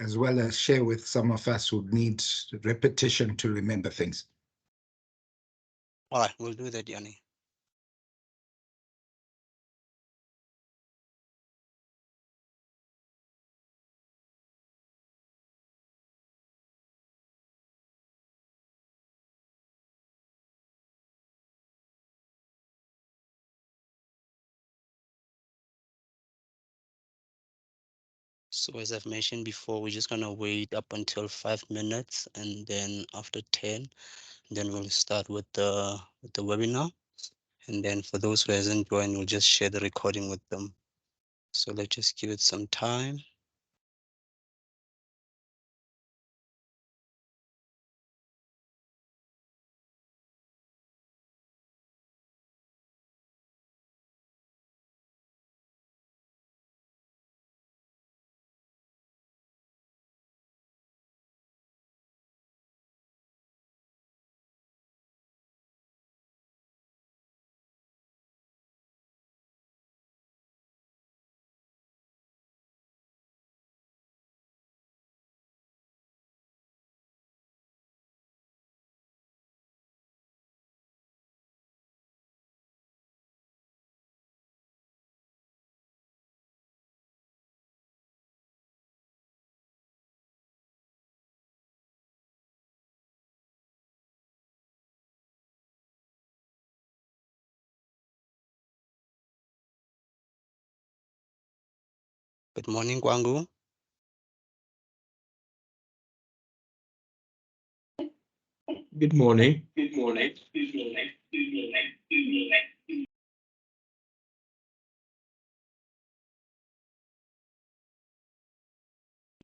as well as share with some of us who need repetition to remember things. All right, we'll do that, Yanni. So as I've mentioned before, we're just gonna wait up until 5 minutes, and then after 10, then we'll start with the webinar. And then for those who hasn't joined, we'll just share the recording with them. So let's just give it some time. Good morning, Kwangu. Good morning.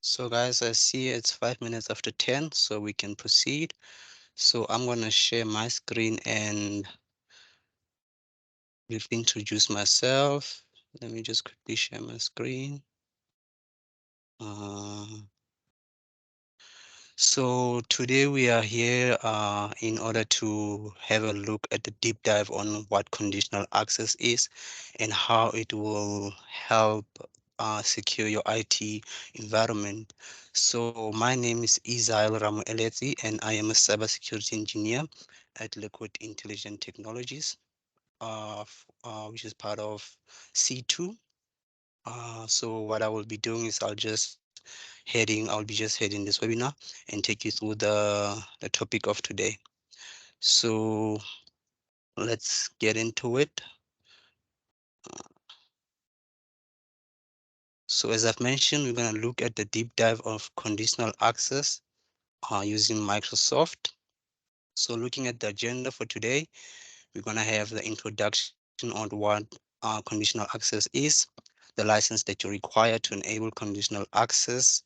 So guys, I see it's 5 minutes after 10, so we can proceed. So I'm gonna share my screen and will introduce myself. Let me just quickly share my screen. So today we are here in order to have a look at the deep dive on what conditional access is and how it will help secure your IT environment. So my name is Isael Ramueleti, and I am a cybersecurity engineer at Liquid Intelligent Technologies, which is part of C2. So what I will be doing is I'll be just heading this webinar and take you through the topic of today. So let's get into it. So as I've mentioned, we're going to look at the deep dive of conditional access using Microsoft. So looking at the agenda for today, we're going to have the introduction on what conditional access is, the license that you require to enable conditional access,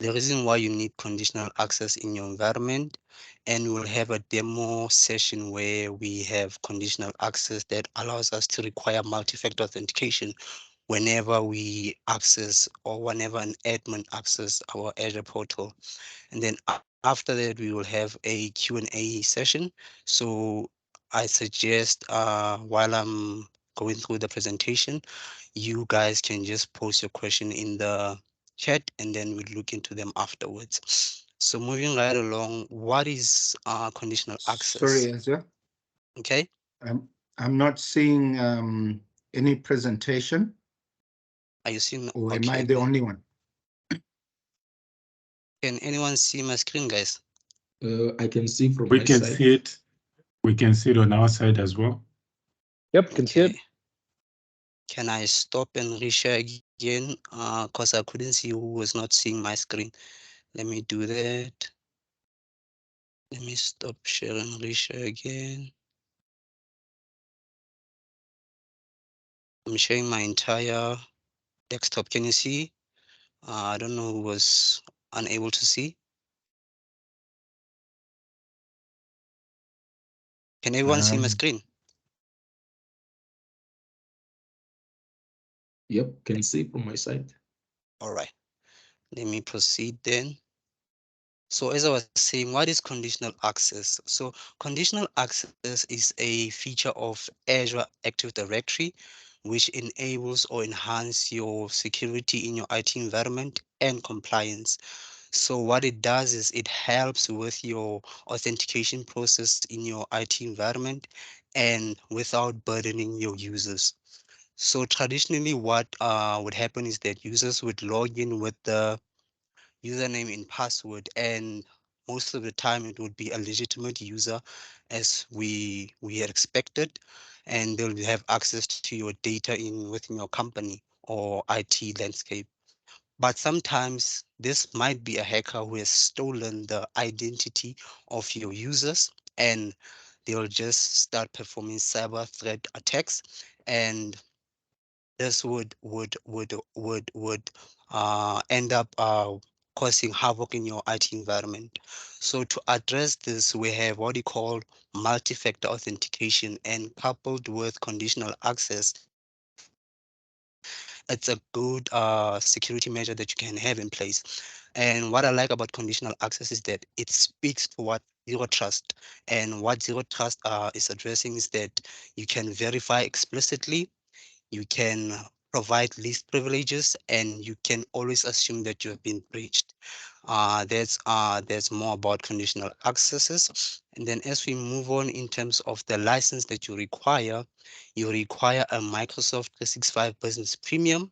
the reason why you need conditional access in your environment, and we'll have a demo session where we have conditional access that allows us to require multi-factor authentication whenever we access or whenever an admin access our Azure portal. And then after that, we will have a Q&A session. So I suggest while I'm going through the presentation, you guys can just post your question in the chat and then we'll look into them afterwards. So moving right along, what is conditional access? Sorry, Ezra. Okay. I'm not seeing any presentation, Are you seeing? or am I Okay. the only one? Can anyone see my screen, guys? I can see from We my can side. see it. We can see it on our side as well. Yep, can see it. Okay. Can I stop and reshare again? Because I couldn't see who was not seeing my screen. Let me do that. Let me stop sharing, reshare again. I'm sharing my entire desktop. Can you see? I don't know who was unable to see. Can everyone see my screen? Yep, can see from my side. All right. Let me proceed then. So as I was saying, what is conditional access? So conditional access is a feature of Azure Active Directory which enables or enhance your security in your IT environment and compliance. So what it does is it helps with your authentication process in your IT environment and without burdening your users. So traditionally what would happen is that users would log in with the username and password, and most of the time it would be a legitimate user as we had expected, and they'll have access to your data within your company or IT landscape. But sometimes this might be a hacker who has stolen the identity of your users, and they'll just start performing cyber threat attacks, and this would end up causing havoc in your IT environment. So to address this, we have what you call multi-factor authentication, and coupled with conditional access, it's a good security measure that you can have in place. And what I like about conditional access is that it speaks to what zero trust, and what zero trust is addressing is that you can verify explicitly, you can provide least privileges, and you can always assume that you have been breached. There's more about conditional accesses. And then as we move on in terms of the license that you require a Microsoft 365 Business Premium,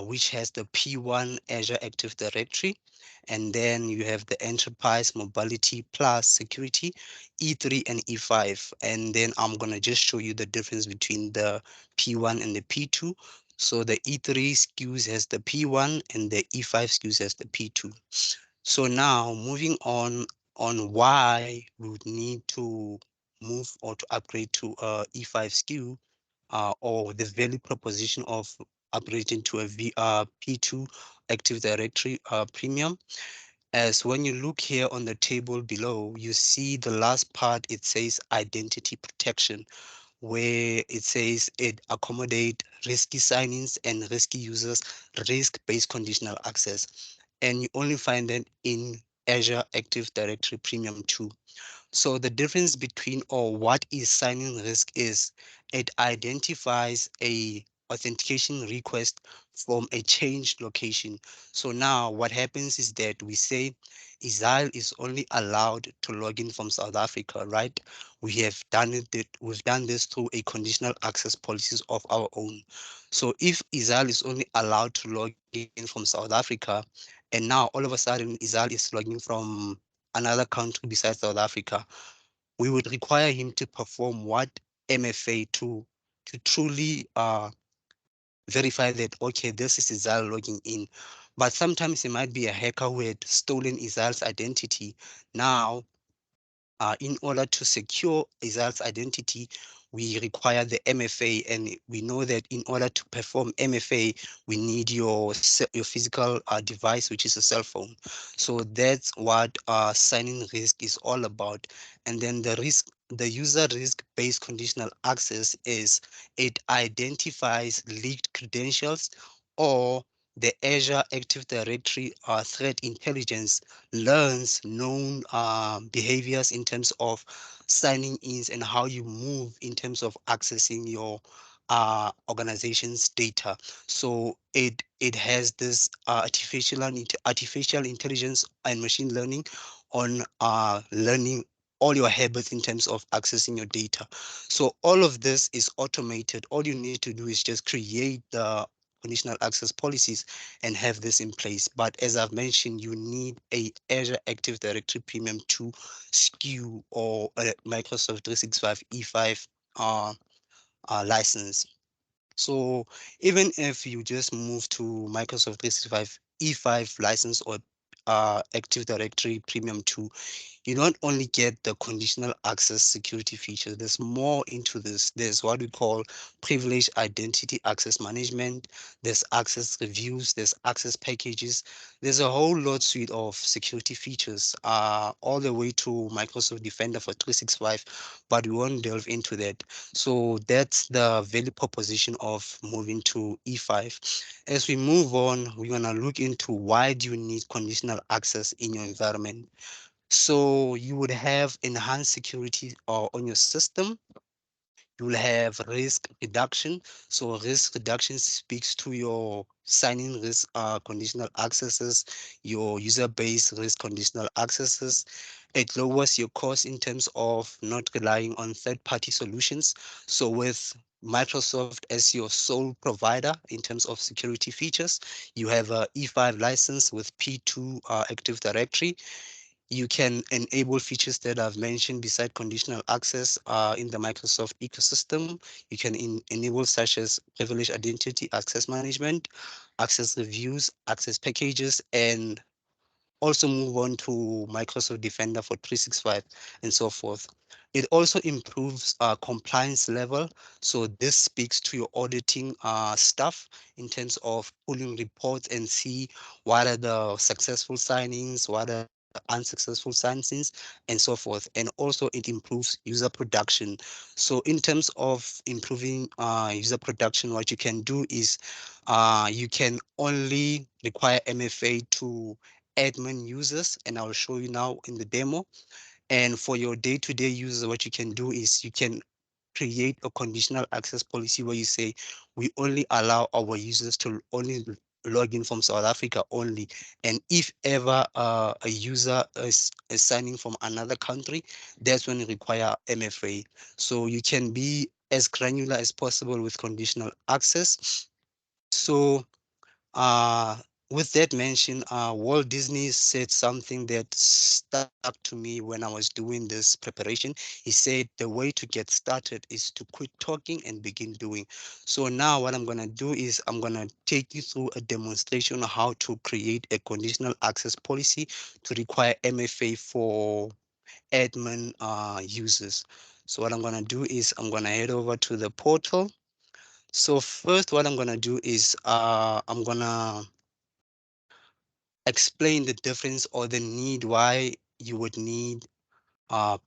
which has the P1 Azure Active Directory. And then you have the Enterprise Mobility Plus Security, E3 and E5. And then I'm going to just show you the difference between the P1 and the P2. So the E3 SKUs has the P1 and the E5 SKUs has the P2. So now moving on why we would need to move or to upgrade to E5 SKU, or the value proposition of upgrading to a P2 Active Directory Premium. As when you look here on the table below, you see the last part, it says identity protection, where it says it accommodate risky sign-ins and risky users, risk-based conditional access. And you only find that in Azure Active Directory Premium 2. So the difference between, or what is sign-in risk is, it identifies a authentication request from a changed location. So now what happens is that we say Israel is only allowed to log in from South Africa, right? We've done this through a conditional access policies of our own. So if Israel is only allowed to log in from South Africa, and now all of a sudden Israel is logging from another country besides South Africa, we would require him to perform what MFA to truly verify that, okay, this is Israel logging in. But sometimes it might be a hacker who had stolen Israel's identity. Now, in order to secure Israel's identity, we require the MFA, and we know that in order to perform MFA, we need your physical device, which is a cell phone. So that's what signing risk is all about. And then the user risk-based conditional access is, it identifies leaked credentials or the Azure Active Directory threat intelligence learns known behaviors in terms of signing in and how you move in terms of accessing your organization's data. So it has this artificial intelligence and machine learning on learning all your habits in terms of accessing your data. So all of this is automated. All you need to do is just create the conditional access policies and have this in place. But as I've mentioned, you need a Azure Active Directory Premium 2 SKU or a Microsoft 365 E5 license. So even if you just move to Microsoft 365 E5 license or Active Directory Premium 2, you not only get the conditional access security feature, there's more into this. There's what we call privileged identity access management, there's access reviews, there's access packages, there's a whole lot suite of security features, all the way to Microsoft Defender for 365, but we won't delve into that. So that's the value proposition of moving to E5. As we move on, we're gonna look into why do you need conditional access in your environment. So you would have enhanced security on your system. You will have risk reduction. So risk reduction speaks to your sign-in risk conditional accesses, your user-based risk conditional accesses. It lowers your cost in terms of not relying on third-party solutions. So with Microsoft as your sole provider in terms of security features, you have a E5 license with P2 Active Directory. You can enable features that I've mentioned beside conditional access in the Microsoft ecosystem. You can enable such as privileged identity access management, access reviews, access packages, and also move on to Microsoft Defender for 365 and so forth. It also improves compliance level. So this speaks to your auditing stuff in terms of pulling reports and see what are the successful signings, what are the unsuccessful signings, and so forth. And also it improves user production. So in terms of improving user production, what you can do is you can only require MFA to admin users, and I'll show you now in the demo. And for your day-to-day users, what you can do is you can create a conditional access policy where you say, we only allow our users to only log in from South Africa only. And if ever a user is signing from another country, that's when you require MFA. So you can be as granular as possible with conditional access. So with that mention, Walt Disney said something that stuck to me when I was doing this preparation. He said the way to get started is to quit talking and begin doing. So now what I'm gonna do is I'm gonna take you through a demonstration on how to create a conditional access policy to require MFA for admin users. So what I'm gonna do is I'm gonna head over to the portal. So first what I'm gonna do is I'm gonna explain the difference or the need why you would need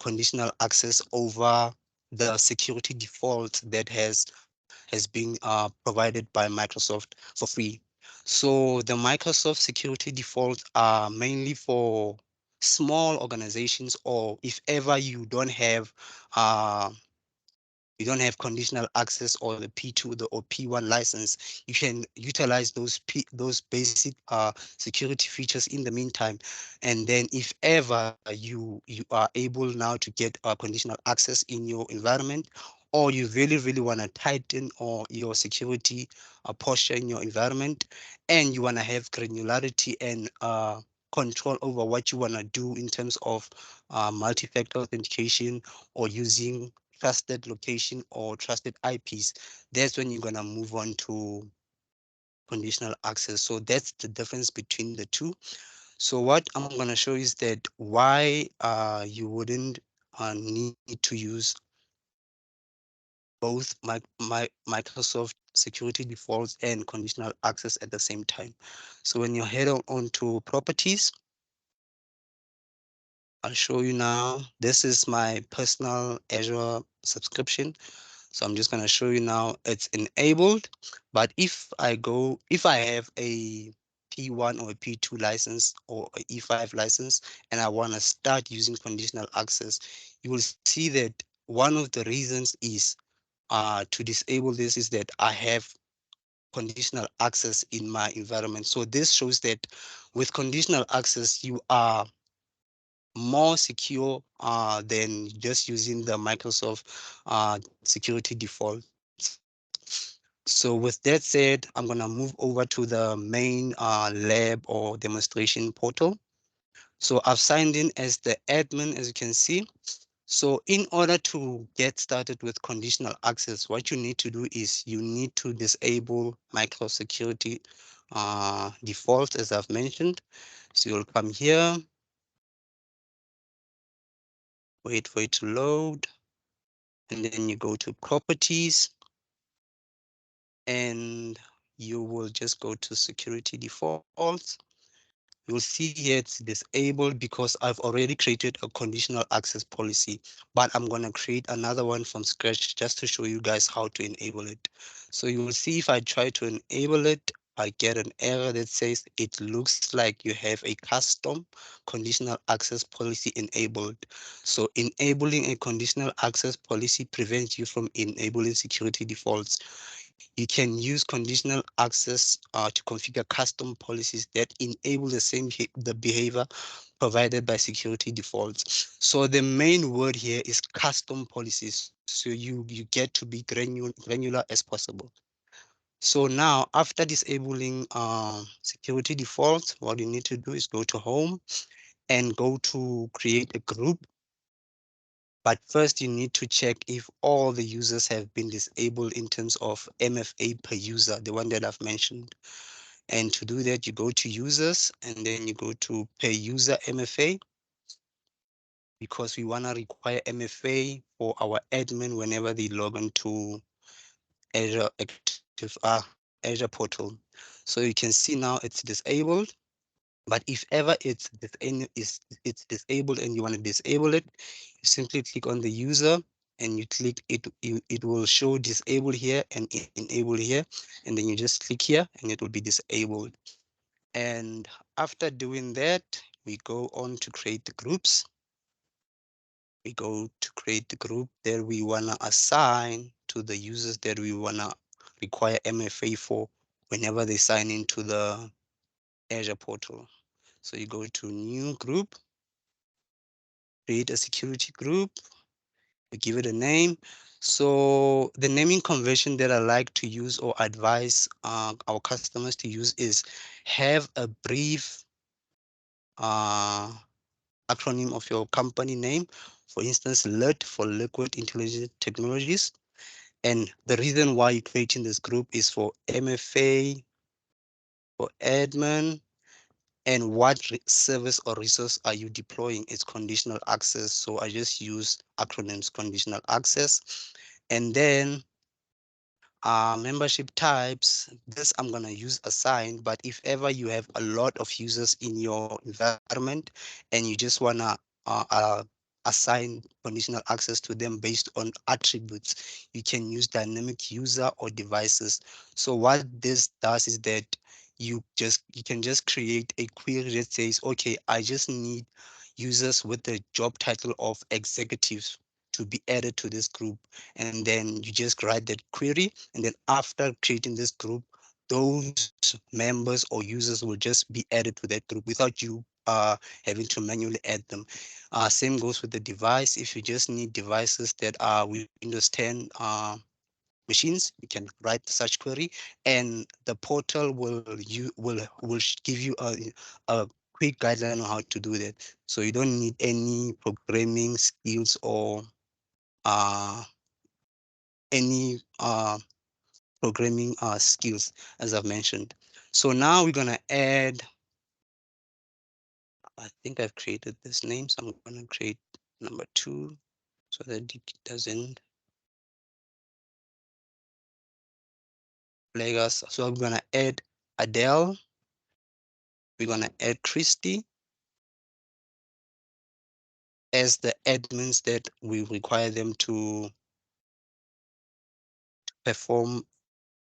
conditional access over the security default that has been provided by Microsoft for free. So the Microsoft security defaults are mainly for small organizations, or if ever you don't have conditional access or the P2 or P1 license, you can utilize those basic security features in the meantime. And then if ever you are able now to get conditional access in your environment, or you really want to tighten or your security posture in your environment, and you want to have granularity and control over what you want to do in terms of multi-factor authentication or using trusted location or trusted IPs, that's when you're gonna move on to conditional access. So that's the difference between the two. So what I'm gonna show is that why you wouldn't need to use both Microsoft security defaults and conditional access at the same time. So when you head on to properties, I'll show you now. This is my personal Azure subscription. So I'm just going to show you now it's enabled. But if I have a P1 or a P2 license or a E5 license, and I want to start using conditional access, you will see that one of the reasons is to disable this is that I have conditional access in my environment. So this shows that with conditional access, you are more secure than just using the Microsoft security defaults. So with that said, I'm gonna move over to the main lab or demonstration portal. So I've signed in as the admin, as you can see. So in order to get started with conditional access, what you need to do is you need to disable micro security defaults, as I've mentioned. So you'll come here, wait for it to load, and then you go to properties, and you will just go to security defaults. You'll see here it's disabled because I've already created a conditional access policy, but I'm gonna create another one from scratch just to show you guys how to enable it. So you will see if I try to enable it, I get an error that says it looks like you have a custom conditional access policy enabled. So enabling a conditional access policy prevents you from enabling security defaults. You can use conditional access to configure custom policies that enable the behavior provided by security defaults. So the main word here is custom policies. So you get to be granular as possible. So now after disabling security defaults, what you need to do is go to home and go to create a group. But first you need to check if all the users have been disabled in terms of MFA per user, the one that I've mentioned. And to do that, you go to users and then you go to per user MFA, because we want to require MFA for our admin whenever they log into Azure Azure portal. So you can see now it's disabled. But if ever it's disabled and you want to disable it, you simply click on the user and you click it. It will show disable here and enable here, and then you just click here and it will be disabled. And after doing that, we go on to create the groups. We go to create the group that we wanna assign to the users that we wanna require MFA for whenever they sign into the Azure portal. So you go to new group, create a security group, you give it a name. So the naming convention that I like to use or advise our customers to use is have a brief acronym of your company name. For instance, LIT for Liquid Intelligent Technologies. And the reason why you're creating this group is for MFA, for admin, and what service or resource are you deploying? It's conditional access. So I just use acronyms, conditional access. And then membership types, this I'm gonna use assign, but if ever you have a lot of users in your environment and you just wanna assign conditional access to them based on attributes, you can use dynamic user or devices. So what this does is that you can just create a query that says, okay, I just need users with the job title of executives to be added to this group. And then you just write that query. And then after creating this group, those members or users will just be added to that group without you having to manually add them. Same goes with the device. If you just need devices that are Windows 10 machines, you can write such query, and the portal will give you a quick guideline on how to do that. So you don't need any programming skills or any programming skills, as I've mentioned. So now we're gonna add, I think I've created this name, so I'm gonna create number 2 so that it doesn't flag us. So I'm gonna add Adele, we're gonna add Christy as the admins that we require them to perform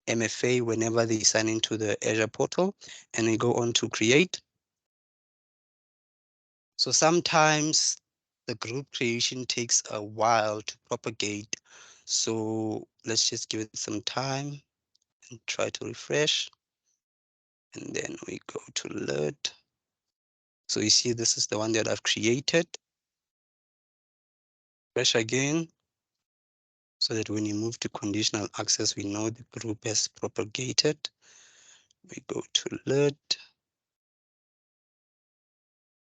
MFA whenever they sign into the Azure portal, and we go on to create. So sometimes the group creation takes a while to propagate. So let's just give it some time and try to refresh. And then we go to alert. So you see, this is the one that I've created. Refresh again, so that when you move to conditional access, we know the group has propagated. We go to alert.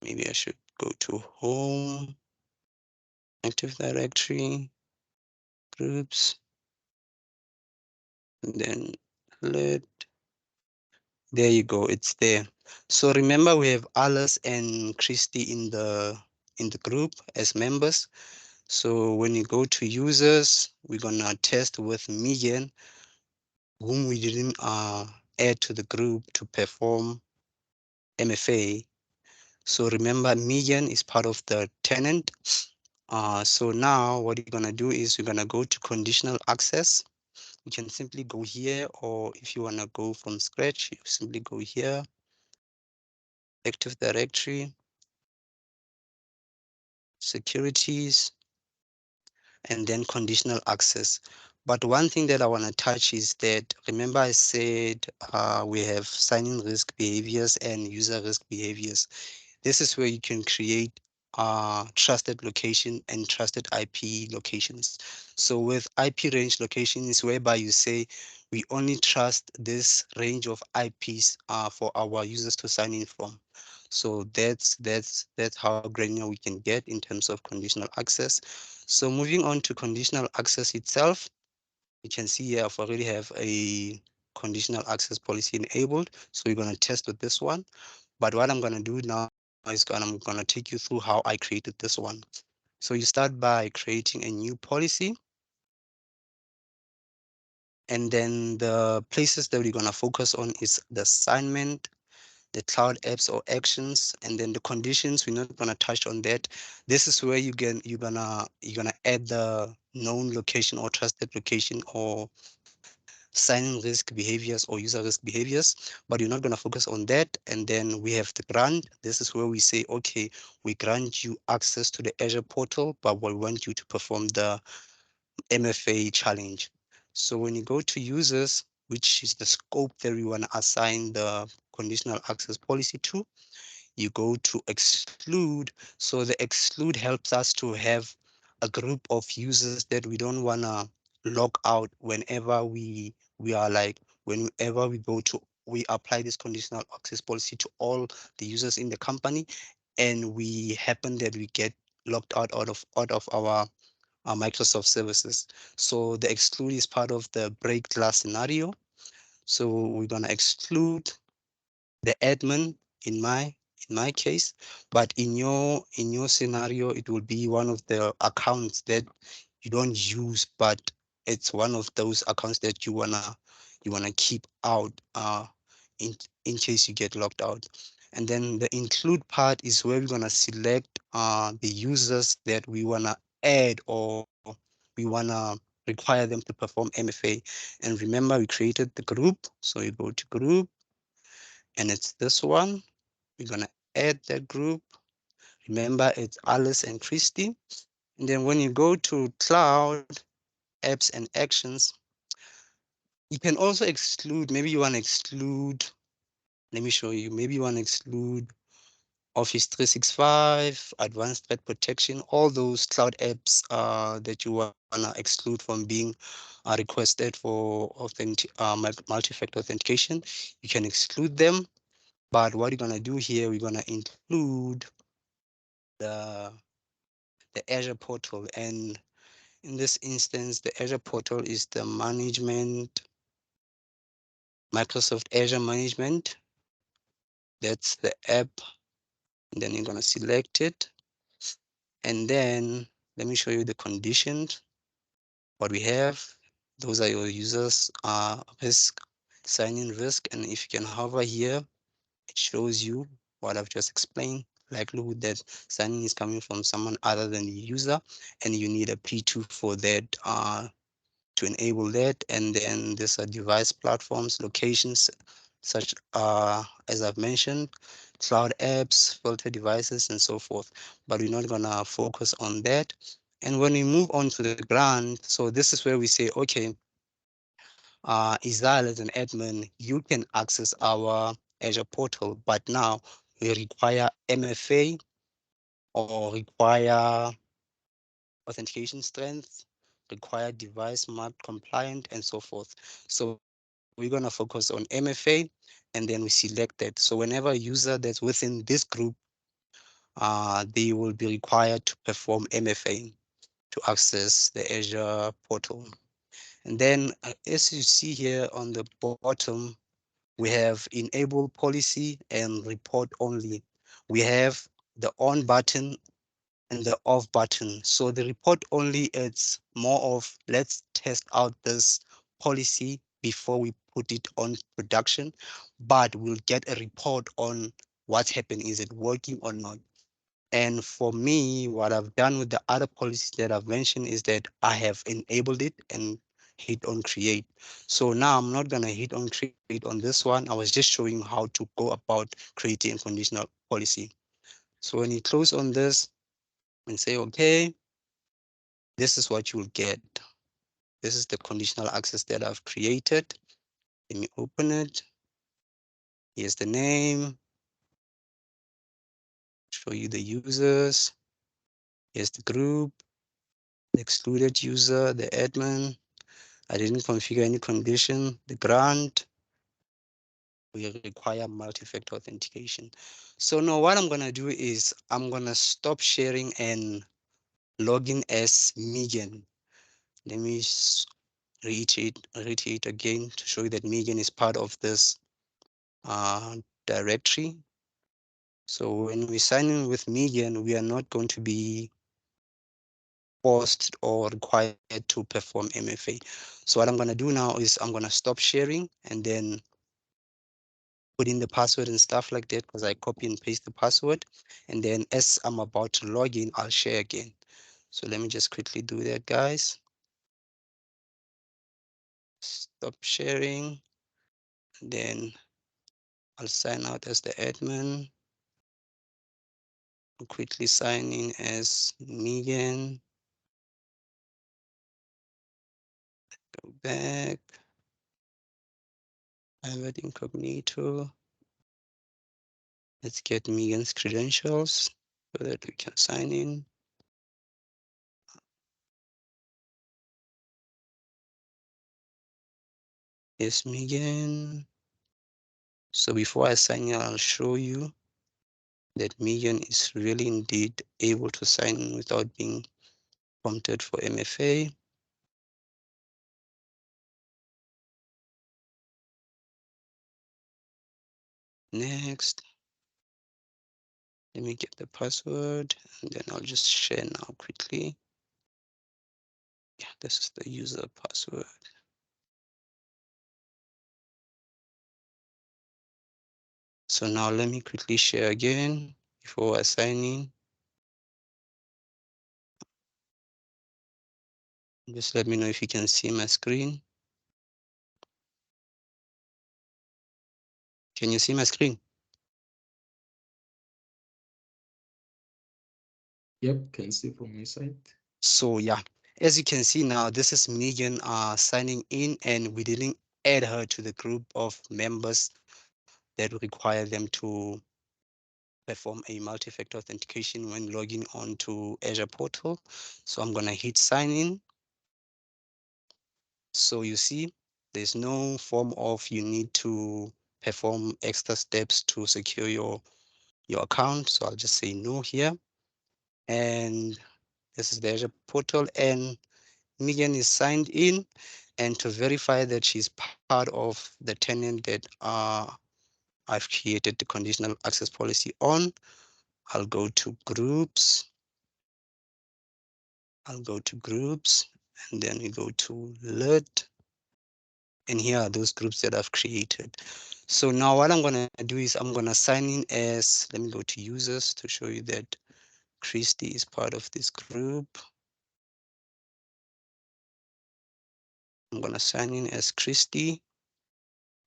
Maybe I should go to home, Active Directory, groups, and then alert. There you go, it's there. So remember, we have Alice and Christy in the group as members. So when you go to users, we're gonna test with Megan, whom we didn't add to the group to perform MFA. So remember, Megan is part of the tenant. So now what you're gonna do is you're gonna go to conditional access. you can simply go here, or if you want to go from scratch, you simply go here, Active Directory, securities, and then conditional access. But one thing that I want to touch is that, remember I said we have sign-in risk behaviors and user risk behaviors. This is where you can create trusted location and trusted IP locations. So with IP range location is whereby you say we only trust this range of IPs for our users to sign in from. So that's how granular we can get in terms of conditional access. So moving on to conditional access itself, you can see here I've already have a conditional access policy enabled. So we're going to test with this one. But what I'm going to do now is I'm going to take you through how I created this one. So you start by creating a new policy. And then the places that we're going to focus on is the assignment, the cloud apps or actions, and then the conditions. We're not going to touch on that. This is where you're gonna add the known location or trusted location or sign-in risk behaviors or user risk behaviors, but you're not going to focus on that. And then we have the grant. This is where we say, okay, we grant you access to the Azure portal, but we want you to perform the MFA challenge. So when you go to users, which is the scope that we want to assign the conditional access policy to, you go to exclude. So the exclude helps us to have a group of users that we don't want to log out whenever we are like, whenever we apply this conditional access policy to all the users in the company, and we happen that we get logged out of our Microsoft services. So the exclude is part of the break glass scenario. So we're gonna exclude the admin in my case, but in your scenario, it will be one of the accounts that you don't use, but it's one of those accounts that you wanna keep out in in case you get locked out. And then the include part is where we're gonna select the users that we wanna add or we wanna require them to perform MFA. And remember, we created the group, so you go to group, and it's this one. We're gonna add that group. Remember, it's Alice and Christy. And then when you go to cloud, apps and actions, you can also exclude, maybe you want to exclude, let me show you, maybe you want to exclude Office 365, advanced threat protection, all those cloud apps that you want to exclude from being requested for multi-factor authentication. You can exclude them. But what you're gonna do here, we're gonna include the Azure portal. And in this instance, the Azure portal is the management, Microsoft Azure Management. That's the app. And then you're gonna select it. And then let me show you the conditions. What we have, those are your users risk, sign-in risk. And if you can hover here, it shows you what I've just explained. Likelihood that signing is coming from someone other than the user, and you need a P2 for that to enable that. And then there's a device platforms, locations, such as I've mentioned, cloud apps, filter devices, and so forth. But we're not gonna focus on that. And when we move on to the grant, so this is where we say, okay, Isal as an admin, you can access our Azure portal, but now we require MFA or require authentication strength, require device marked compliant, and so forth. So we're gonna focus on MFA, and then we select that. So whenever a user that's within this group, they will be required to perform MFA to access the Azure portal. And then as you see here on the bottom, we have enable policy and report only. We have the on button and the off button. So the report only, it's more of let's test out this policy before we put it on production, but we'll get a report on what's happening. Is it working or not? And for me, what I've done with the other policies that I've mentioned is that I have enabled it, and hit on create. So now I'm not gonna hit on create on this one. I was just showing how to go about creating a conditional policy. So when you close on this and say, okay, this is what you will get. This is the conditional access that I've created. Let me open it. Here's the name. Show you the users. Here's the group, the excluded user, the admin. I didn't configure any condition, the grant. We require multi-factor authentication. So now what I'm gonna do is I'm gonna stop sharing and log in as Megan. Let me reiterate again to show you that Megan is part of this directory. So when we sign in with Megan, we are not going to be forced or required to perform MFA. So what I'm going to do now is I'm going to stop sharing and then put in the password and stuff like that, because I copy and paste the password. And then as I'm about to log in, I'll share again. So let me just quickly do that, guys. Stop sharing. Then I'll sign out as the admin. I'll quickly sign in as Megan. Go back. Private incognito. Let's get Megan's credentials so that we can sign in. Yes, Megan. So before I sign in, I'll show you that Megan is really indeed able to sign in without being prompted for MFA. Next. Let me get the password and then I'll just share now quickly. Yeah, this is the user password. So now let me quickly share again before I sign in. Just let me know if you can see my screen. Can you see my screen? Yep, can see from my side. So yeah, as you can see now, this is Megan signing in, and we didn't add her to the group of members that require them to perform a multi-factor authentication when logging on to Azure portal. So I'm gonna hit sign in. So you see, there's no form of you need to perform extra steps to secure your account. So I'll just say no here. And this is the Azure portal, and Megan is signed in. And to verify that she's part of the tenant that I've created the conditional access policy on, I'll go to groups. I'll go to groups, and then we go to LUT. And here are those groups that I've created. So now what I'm gonna do is I'm gonna sign in as, let me go to users to show you that Christy is part of this group. I'm gonna sign in as Christy.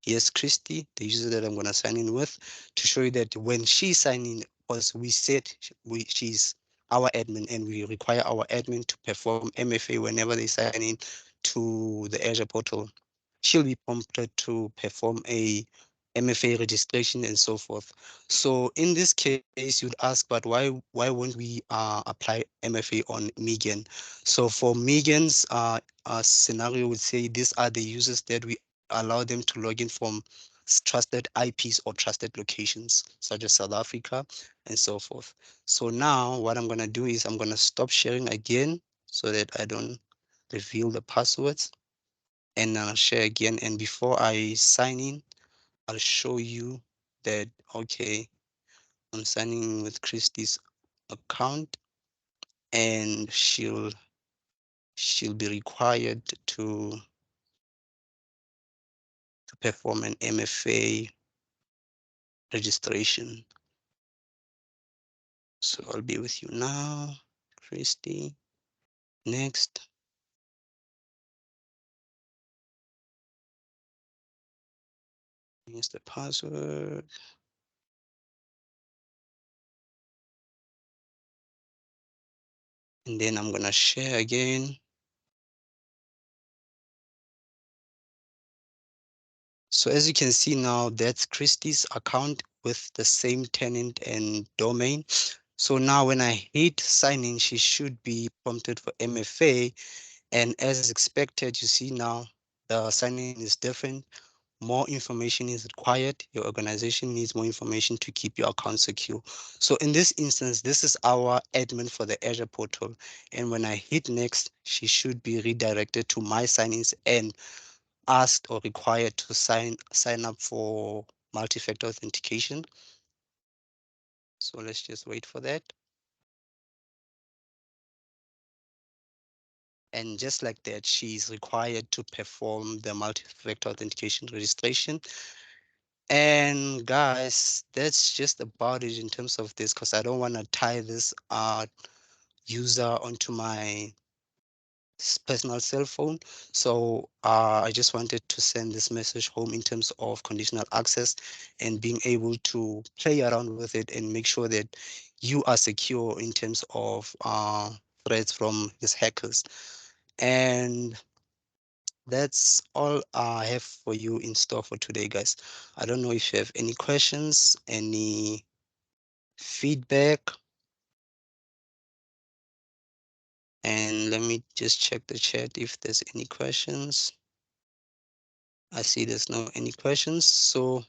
Yes, Christy, the user that I'm going to sign in with, to show you that when she signed in, because we said she's our admin and we require our admin to perform MFA whenever they sign in to the Azure portal. She'll be prompted to perform a MFA registration and so forth. So in this case, you'd ask, but why won't we apply MFA on Megan? So for Megan's scenario, would say these are the users that we allow them to log in from trusted IPs or trusted locations, such as South Africa and so forth. So now what I'm going to do is I'm going to stop sharing again so that I don't reveal the passwords, and I'll share again. And before I sign in, I'll show you that, okay, I'm signing in with Christy's account, and she'll be required to perform an MFA registration. So I'll be with you now, Christy. Next. Here's the password. And then I'm gonna share again. So as you can see now, that's Christie's account with the same tenant and domain. So now when I hit sign in, she should be prompted for MFA. And as expected, you see now the sign in is different. More information is required. Your organization needs more information to keep your account secure. So in this instance, this is our admin for the Azure portal. And when I hit next, she should be redirected to my signings and asked or required to sign up for multi-factor authentication. So let's just wait for that. And just like that, she's required to perform the multi-factor authentication registration. And guys, that's just about it in terms of this, because I don't want to tie this user onto my personal cell phone. So I just wanted to send this message home in terms of conditional access and being able to play around with it and make sure that you are secure in terms of threats from these hackers. And that's all I have for you in store for today, guys. I don't know if you have any questions, any feedback. And let me just check the chat if there's any questions. I see there's no any questions. So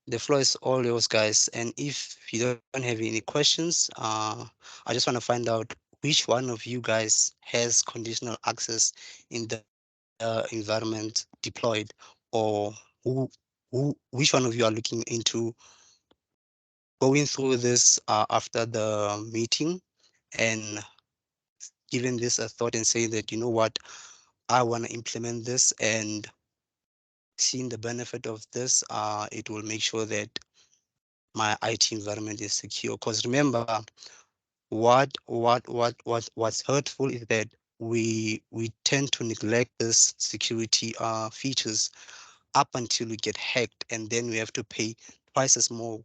the floor is all yours, guys. And if you don't have any questions, I just want to find out which one of you guys has conditional access in the environment deployed, or which one of you are looking into going through this after the meeting and giving this a thought and saying that, you know what, I want to implement this, and seeing the benefit of this, it will make sure that my IT environment is secure. Because remember, what's hurtful is that we tend to neglect this security features up until we get hacked, and then we have to pay twice as more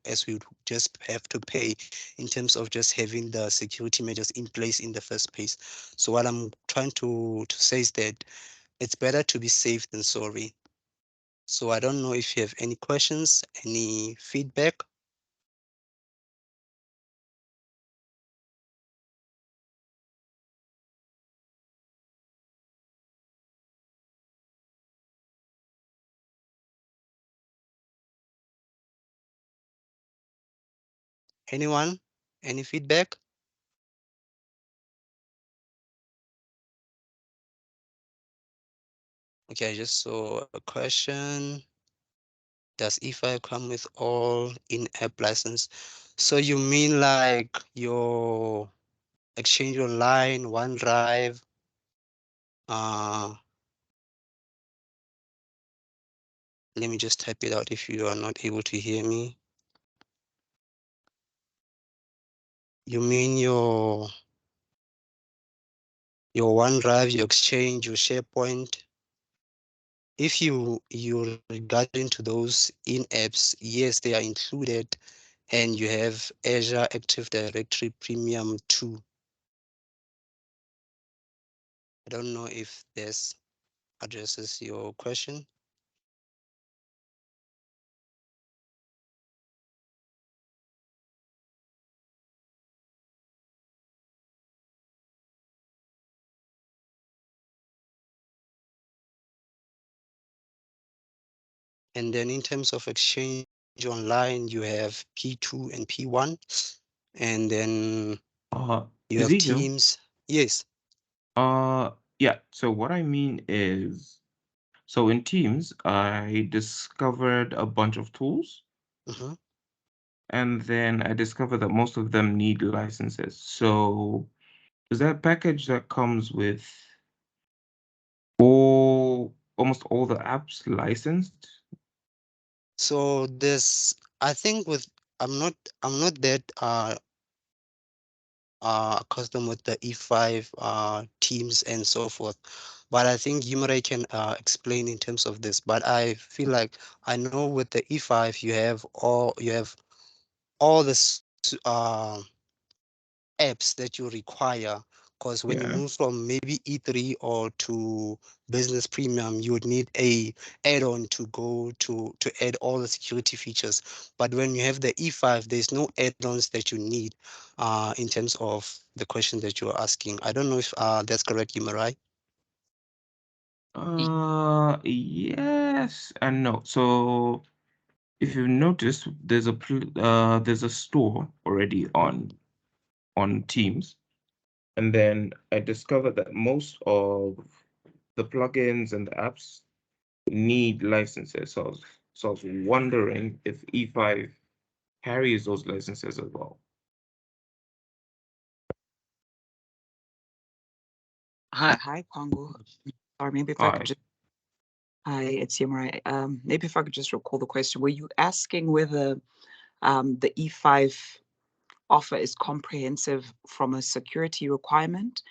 as we would just have to pay in terms of just having the security measures in place in the first place. So what I'm trying to say is that it's better to be safe than sorry. So I don't know if you have any questions, any feedback. Anyone? Any feedback? Okay, I just saw a question. Does E5 come with all in-app license? So you mean like your Exchange Online, OneDrive, let me just type it out if you are not able to hear me. You mean your OneDrive, your Exchange, your SharePoint? If you regarding to those in-apps, yes, they are included, and you have Azure Active Directory Premium 2. I don't know if this addresses your question. And then in terms of Exchange Online, you have P2 and P1, and then you have Ezekiel, Teams. Yes. yeah. So what I mean is, so in Teams, I discovered a bunch of tools, Mm-hmm. and then I discovered that most of them need licenses. So is that a package that comes with almost all the apps licensed? So this, I think with I'm not that accustomed with the E5 teams and so forth. but I think Yimre can explain in terms of this. But I feel like I know with the E5 you have all the apps that you require, because when you Yeah. move from maybe E3 or to business premium, you would need a add-on to go to add all the security features. But when you have the E5, there's no add-ons that you need in terms of the question that you're asking. I don't know if that's correct, Yimarai. Yes and no. So if you notice, there's a store already on Teams, and then I discovered that most of the plugins and the apps need licenses. So I was wondering if E5 carries those licenses as well. Hi, Congo. Or maybe if I could Hi. just, hi, it's Yimrai. Maybe if I could just recall the question. Were you asking whether the E5 offer is comprehensive from a security requirement?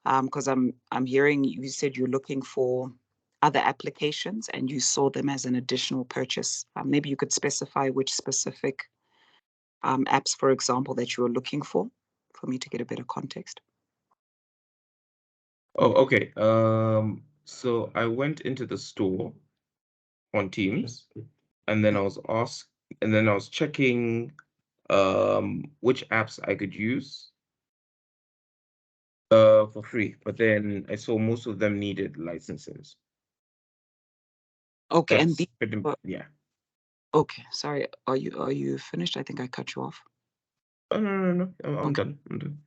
Because I'm hearing you said you're looking for other applications and you saw them as an additional purchase. Maybe you could specify which specific apps, for example, that you were looking for me to get a better context. Oh, okay. So I went into the store on Teams, and then I was checking which apps I could use for free, but then I saw most of them needed licenses. Okay, and That's pretty, yeah. okay, sorry. Are you finished? I think I cut you off. Oh, no. I'm Okay. done. I'm done.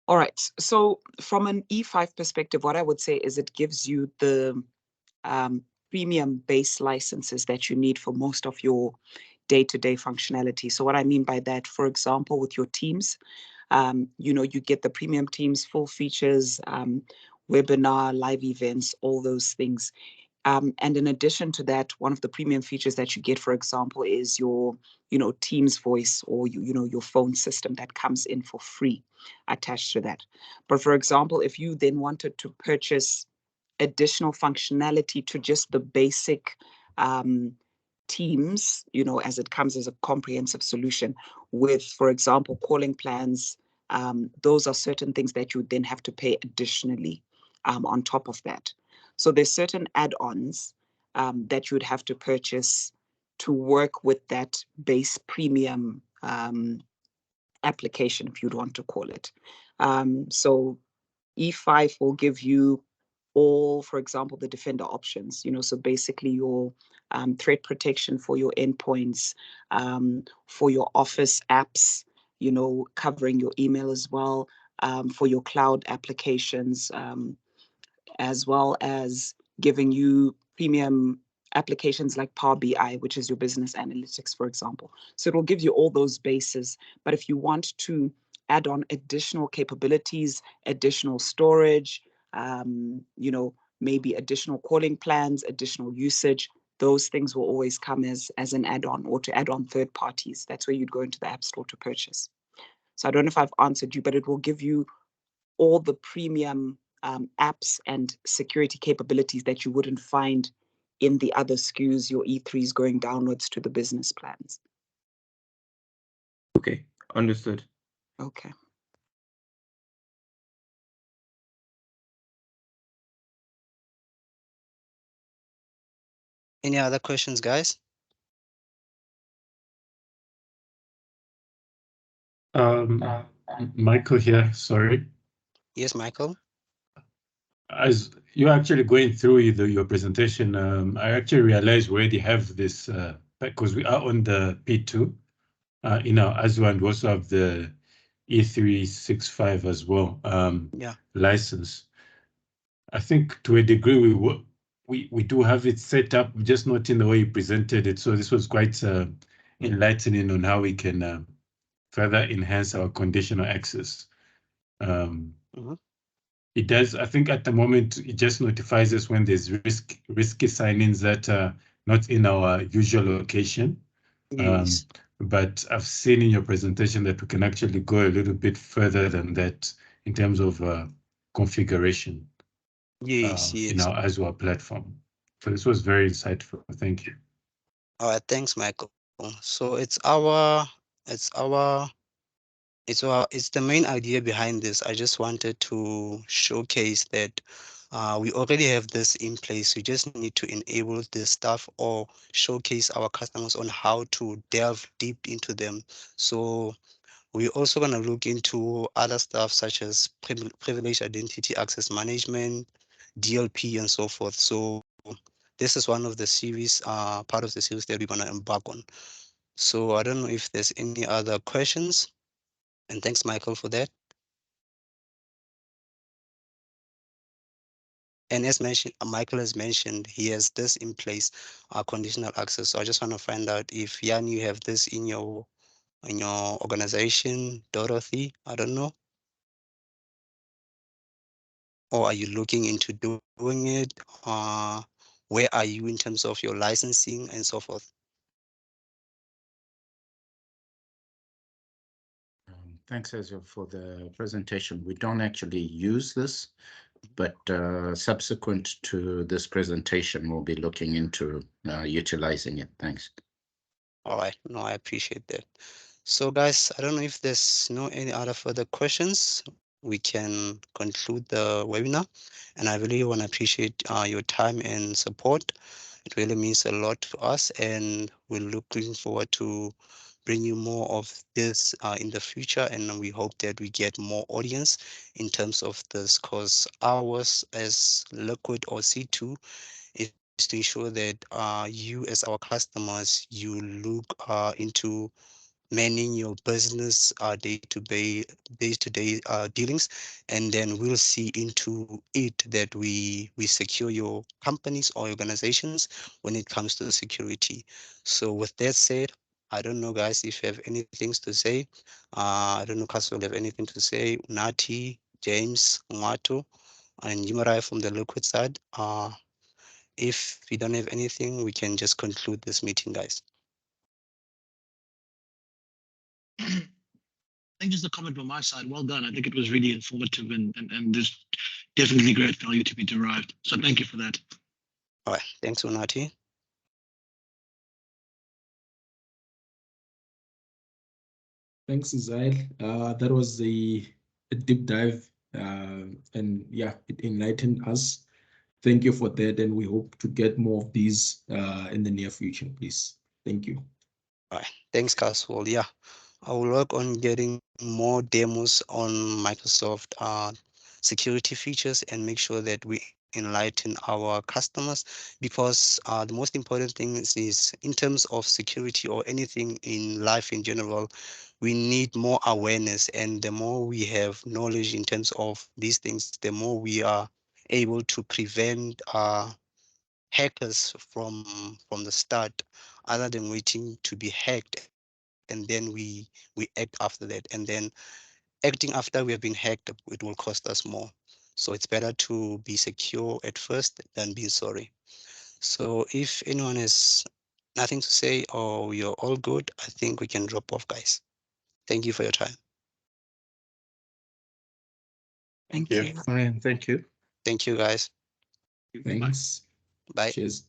All right. So from an E5 perspective, what I would say is it gives you the premium base licenses that you need for most of your day-to-day functionality. So what I mean by that, for example, with your Teams, you get the premium Teams, full features, webinar, live events, all those things. And in addition to that, one of the premium features that you get, for example, is your, Teams voice or, your phone system that comes in for free attached to that. But for example, if you then wanted to purchase additional functionality to just the basic Teams, as it comes as a comprehensive solution with, for example, calling plans, those are certain things that you would then have to pay additionally on top of that. So there's certain add-ons that you would have to purchase to work with that base premium application, if you'd want to call it. So E5 will give you all, for example, the Defender options, so basically your threat protection for your endpoints, for your Office apps, covering your email as well, for your cloud applications, as well as giving you premium applications like Power BI, which is your business analytics, for example. So it will give you all those bases. But if you want to add on additional capabilities, additional storage, maybe additional calling plans, additional usage, those things will always come as an add-on or to add on third parties. That's where you'd go into the App Store to purchase. So I don't know if I've answered you, but it will give you all the premium apps and security capabilities that you wouldn't find in the other SKUs, your E3s going downwards to the business plans. Okay, understood. Okay. Any other questions, guys? Michael here, sorry. Yes, Michael. As you're actually going through your presentation, I actually realized we already have this because we are on the P2, as well, and we also have the E365 as well license. I think to a degree we do have it set up, just not in the way you presented it. So this was quite enlightening on how we can further enhance our conditional access. It does. I think at the moment it just notifies us when there's risky sign-ins that are not in our usual location. Yes. But I've seen in your presentation that we can actually go a little bit further than that in terms of configuration. Yes, in yes. our Azure platform. So this was very insightful. Thank you. All right, thanks, Michael. So it's the main idea behind this. I just wanted to showcase that we already have this in place. We just need to enable this stuff or showcase our customers on how to delve deep into them. So we're also going to look into other stuff such as privileged identity access management, DLP, and so forth. So this is one of the series, part of the series that we're going to embark on. So I don't know if there's any other questions. And thanks, Michael, for that. And as mentioned, Michael has mentioned, he has this in place, conditional access. So I just want to find out if Jan, you have this in your organization, Dorothy, I don't know. Or are you looking into doing it? Where are you in terms of your licensing and so forth? Thanks, Ezra, for the presentation. We don't actually use this, but subsequent to this presentation, we'll be looking into utilizing it. Thanks. All right, no, I appreciate that. So guys, I don't know if there's any other further questions. We can conclude the webinar. And I really want to appreciate your time and support. It really means a lot to us, and we're looking forward to bring you more of this in the future. And we hope that we get more audience in terms of this, because ours as Liquid or C2 is to ensure that you as our customers, you look into managing your business day-to-day dealings, and then we'll see into it that we secure your companies or organizations when it comes to security. So with that said, I don't know, guys, if you have anything to say. I don't know, Castle, have anything to say? Nati, James, Mato, and Yimarai from the Liquid side. If we don't have anything, we can just conclude this meeting, guys. I think just a comment from my side. Well done. I think it was really informative and there's definitely great value to be derived. So thank you for that. All right, thanks, Unati. Thanks, Israel. That was a deep dive, and yeah, it enlightened us. Thank you for that, and we hope to get more of these in the near future, please. Thank you. All right, thanks, Caswell. Yeah, I will work on getting more demos on Microsoft security features and make sure that we enlighten our customers, because the most important thing is in terms of security or anything in life in general, we need more awareness. And the more we have knowledge in terms of these things, the more we are able to prevent hackers from the start, other than waiting to be hacked and then we act after that. And then acting after we have been hacked, it will cost us more. So it's better to be secure at first than be sorry. So if anyone has nothing to say or you're all good, I think we can drop off, guys. Thank you for your time. Thank you. Thank you. Thank you, guys. Thanks. Bye. Cheers.